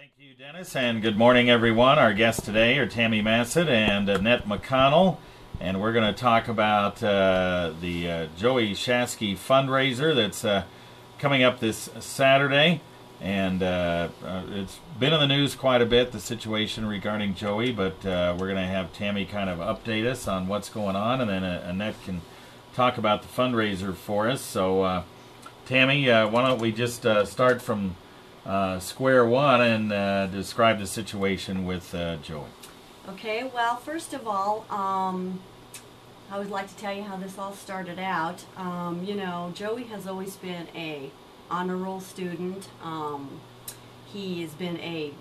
Thank you, Dennis, and good morning, everyone. Our guests today are Tami Masid and Annette McConnell, and we're going to talk about the Joey Shaske fundraiser that's coming up this Saturday. And it's been in the news quite a bit, the situation regarding Joey, but we're going to have Tami kind of update us on what's going on, and then Annette can talk about the fundraiser for us. So, Tami, why don't we just start from square one and describe the situation with Joey. Okay, well, first of all, I would like to tell you how this all started out. You know, Joey has always been a honor roll student. He has been a,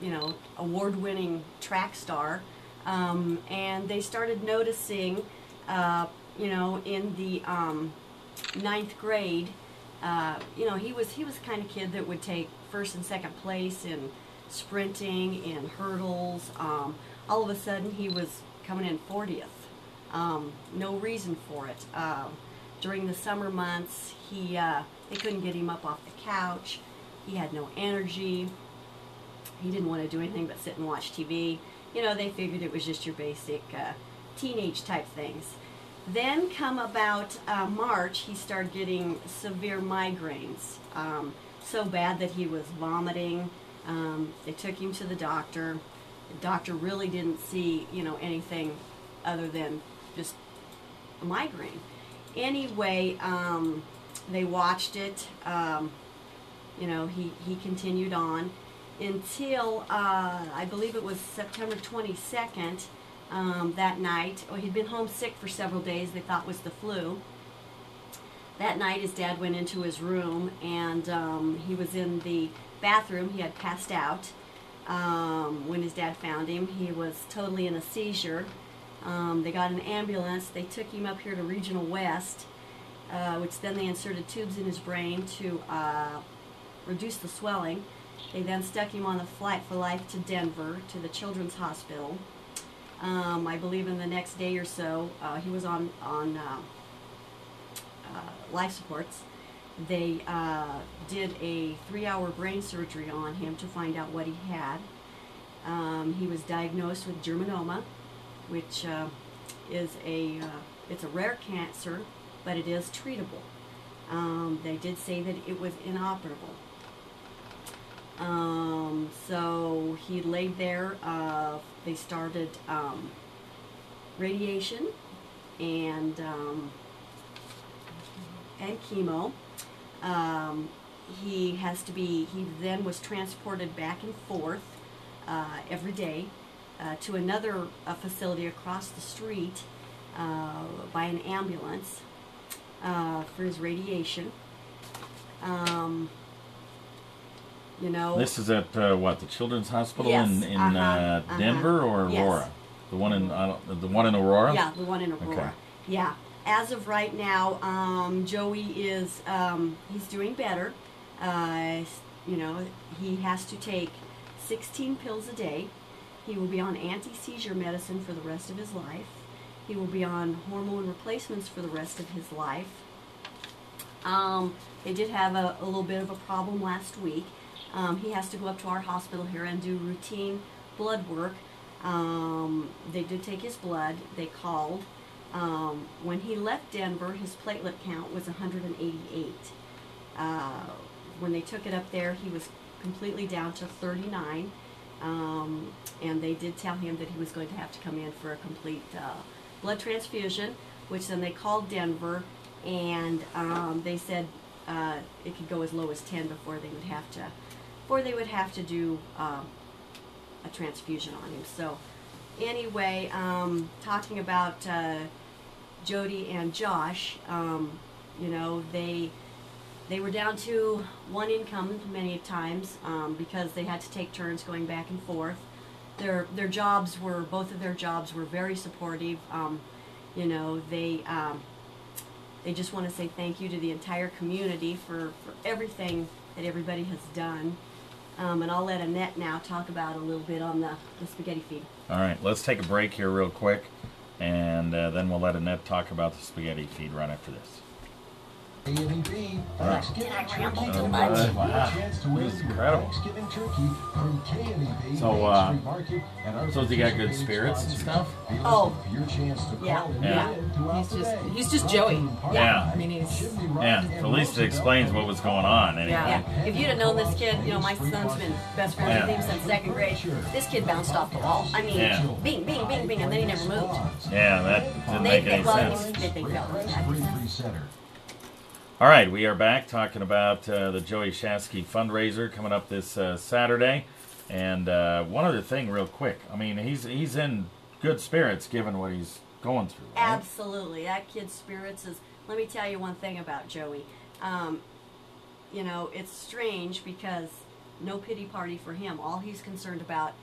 award-winning track star. And they started noticing, in the 9th grade, he was the kind of kid that would take first and second place in sprinting, in hurdles. All of a sudden he was coming in 40th. No reason for it. During the summer months, they couldn't get him up off the couch. He had no energy. He didn't want to do anything but sit and watch TV. They figured it was just your basic teenage type things. Then come about March, he started getting severe migraines. So bad that he was vomiting. They took him to the doctor. The doctor really didn't see, anything other than just a migraine. Anyway, they watched it. He continued on until I believe it was September 22nd. That night, he'd been homesick for several days. They thought was the flu. That night, his dad went into his room, and he was in the bathroom. He had passed out when his dad found him. He was totally in a seizure. They got an ambulance. They took him up here to Regional West, which then they inserted tubes in his brain to reduce the swelling. They then stuck him on the flight for life to Denver, to the Children's Hospital. I believe in the next day or so, he was on life supports. They did a 3-hour brain surgery on him to find out what he had. He was diagnosed with germinoma, which is it's a rare cancer, but it is treatable. They did say that it was inoperable. So he laid there. They started radiation and chemo. He then was transported back and forth every day to another facility across the street by an ambulance for his radiation. This is at what, the Children's Hospital? Yes, in Denver or Aurora? Yes. The one in Aurora? Yeah, the one in Aurora. Okay. Yeah. As of right now, Joey is he's doing better. He has to take 16 pills a day. He will be on anti-seizure medicine for the rest of his life. He will be on hormone replacements for the rest of his life. They did have a little bit of a problem last week. He has to go up to our hospital here and do routine blood work. They did take his blood. They called. When he left Denver, his platelet count was 188. When they took it up there, he was completely down to 39. And they did tell him that he was going to have to come in for a complete blood transfusion, which then they called Denver, and they said it could go as low as 10 before they would have to do a transfusion on him. So anyway, talking about Jody and Josh, they were down to one income many times because they had to take turns going back and forth. Both of their jobs were very supportive. They just want to say thank you to the entire community for everything that everybody has done. And I'll let Annette now talk about a little bit on the spaghetti feed. All right, let's take a break here real quick, and then we'll let Annette talk about the spaghetti feed right after this. KNEB Thanksgiving Turkey too Donation. much? Wow. Chance to win This is your incredible. Thanksgiving turkey from KNEB So, Main Street Market and our so has he got good participating spirits and sponsors. stuff? Be Oh. listening for your chance to Yeah. call and Yeah. win throughout the day. He's just Joey. Yeah. I mean, he's Yeah, so at least it explains what was going on anyway. Yeah. Yeah, if you'd have known this kid, you know, my son's been best friends with him since second grade. This kid bounced off the wall. I mean, Yeah. bing, bing, bing, bing, and then he never moved. Yeah, that didn't make any sense. They felt like that. Bravery Center. All right, we are back talking about the Joey Shaske fundraiser coming up this Saturday. And one other thing, real quick. I mean, he's in good spirits given what he's going through. Right? Absolutely, that kid's spirits is. Let me tell you one thing about Joey. You know, it's strange because no pity party for him. All he's concerned about,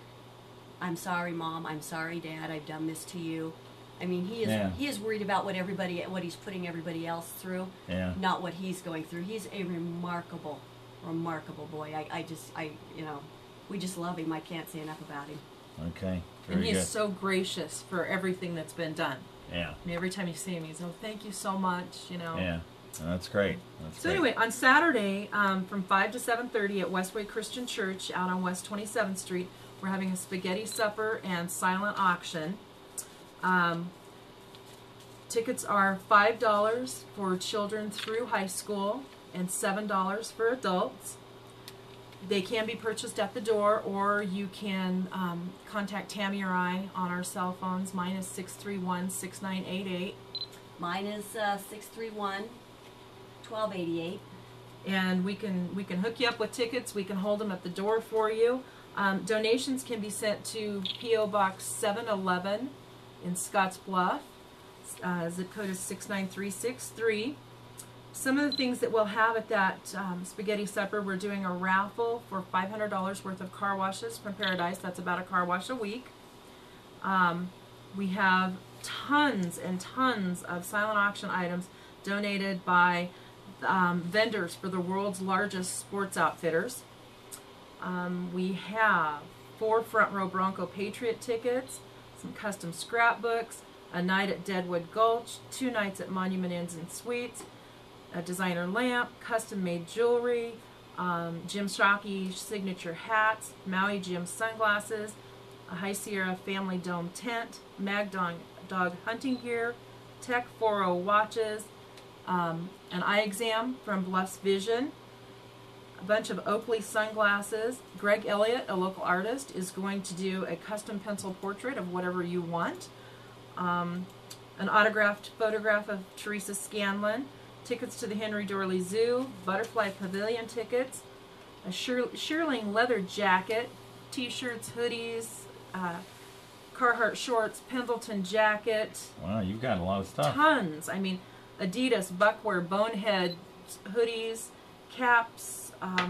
I'm sorry, Mom. I'm sorry, Dad. I've done this to you. I mean, he is worried about what he's putting everybody else through, Yeah. not what he's going through. He's a remarkable boy. You know, we just love him. I can't say enough about him. Okay, and very he's good. so gracious for everything that's been done. Yeah, I mean, every time you see him, he's, oh, thank you so much, you know. yeah, that's great. That's So great. anyway, on Saturday, from 5 to 7:30 at Westway Christian Church out on West 27th Street, we're having a spaghetti supper and silent auction. Tickets are $5 for children through high school and $7 for adults. They can be purchased at the door, or you can contact Tami or I on our cell phones. Mine is 631-6988. Mine is 631-1288. And we can hook you up with tickets. We can hold them at the door for you. Donations can be sent to P.O. Box 711 in Scottsbluff. Zip code is 69363. Some of the things that we'll have at that spaghetti supper, we're doing a raffle for $500 worth of car washes from Paradise. That's about a car wash a week. We have tons and tons of silent auction items donated by vendors for the world's largest sports outfitters. We have 4 front row Bronco Patriot tickets, some custom scrapbooks, a night at Deadwood Gulch, 2 nights at Monument Inns and Suites, a designer lamp, custom made jewelry, Jim Shockey signature hats, Maui Jim sunglasses, a High Sierra Family Dome tent, Mag Dog hunting gear, Tech 40 watches, an eye exam from Bluffs Vision, a bunch of Oakley sunglasses. Greg Elliott, a local artist, is going to do a custom pencil portrait of whatever you want. An autographed photograph of Teresa Scanlon, tickets to the Henry Dorley Zoo, Butterfly Pavilion tickets, a shearling leather jacket, t-shirts, hoodies, Carhartt shorts, Pendleton jacket. Wow, you've got a lot of stuff. Tons. I mean, Adidas, Buckwear, Bonehead hoodies, caps, got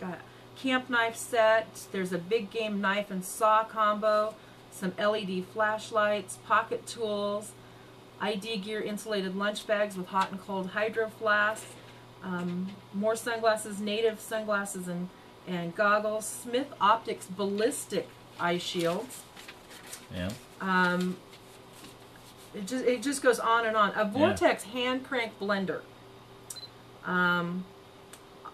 a camp knife set. There's a big game knife and saw combo, some LED flashlights, pocket tools, ID gear insulated lunch bags with hot and cold hydro flasks, more sunglasses, native sunglasses and goggles, Smith Optics ballistic eye shields. Yeah. It just goes on and on. A Vortex hand crank blender.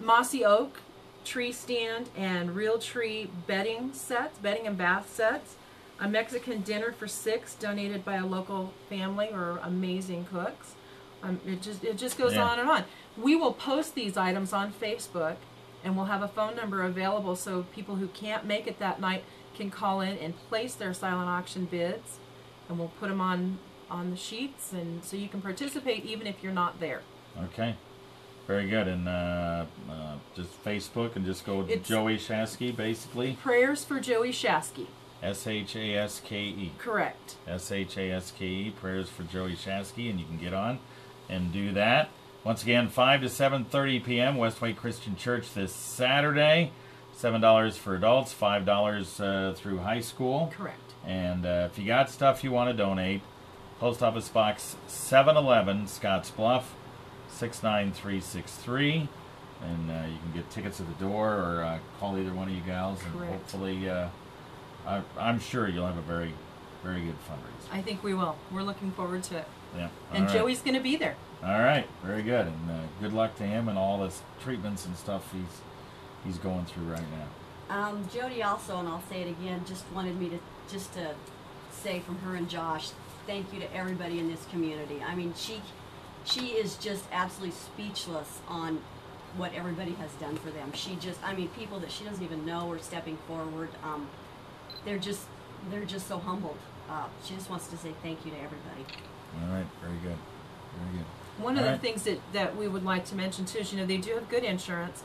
Mossy oak tree stand and real tree bedding sets, bedding and bath sets. A Mexican dinner for 6 donated by a local family or amazing cooks. It just goes on and on. We will post these items on Facebook, and we'll have a phone number available so people who can't make it that night can call in and place their silent auction bids, and we'll put them on the sheets, and so you can participate even if you're not there. Okay. Very good. And just Facebook and just go Joey Shaske, basically. Prayers for Joey Shaske. S-H-A-S-K-E. Correct. S-H-A-S-K-E. Prayers for Joey Shaske, and you can get on and do that. Once again, 5 to 7:30 p.m. Westway Christian Church this Saturday. $7 for adults, $5 through high school. Correct. And if you got stuff you want to donate, Post Office Box 711, Scottsbluff, 69363. And you can get tickets at the door or call either one of you gals. And Correct. hopefully, I'm sure you'll have a very very good fundraiser. I think we will. We're looking forward to it. Yeah. And All right. Joey's going to be there. All right, very good, and good luck to him and all the treatments and stuff he's going through right now. Jody also, and I'll say it again, just wanted me to say from her and Josh, thank you to everybody in this community. I mean, she is just absolutely speechless on what everybody has done for them. She just, I mean, people that she doesn't even know are stepping forward. They're just so humbled. She just wants to say thank you to everybody. All right, very good, very good. One of the things that we would like to mention too is, they do have good insurance.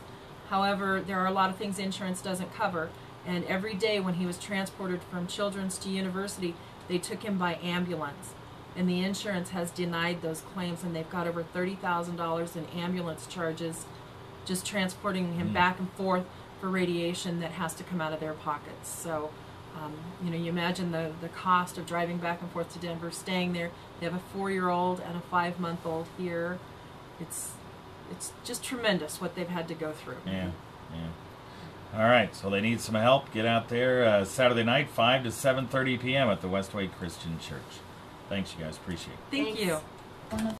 However, there are a lot of things insurance doesn't cover. And every day when he was transported from Children's to University, they took him by ambulance. And the insurance has denied those claims, and they've got over $30,000 in ambulance charges just transporting him back and forth for radiation that has to come out of their pockets. So, you imagine the cost of driving back and forth to Denver, staying there. They have a 4-year-old and a 5-month-old here. It's just tremendous what they've had to go through. Yeah, yeah. All right, so they need some help. Get out there Saturday night, 5 to 7:30 p.m. at the Westway Christian Church. Thanks, you guys. Appreciate it. Thank Thanks. you.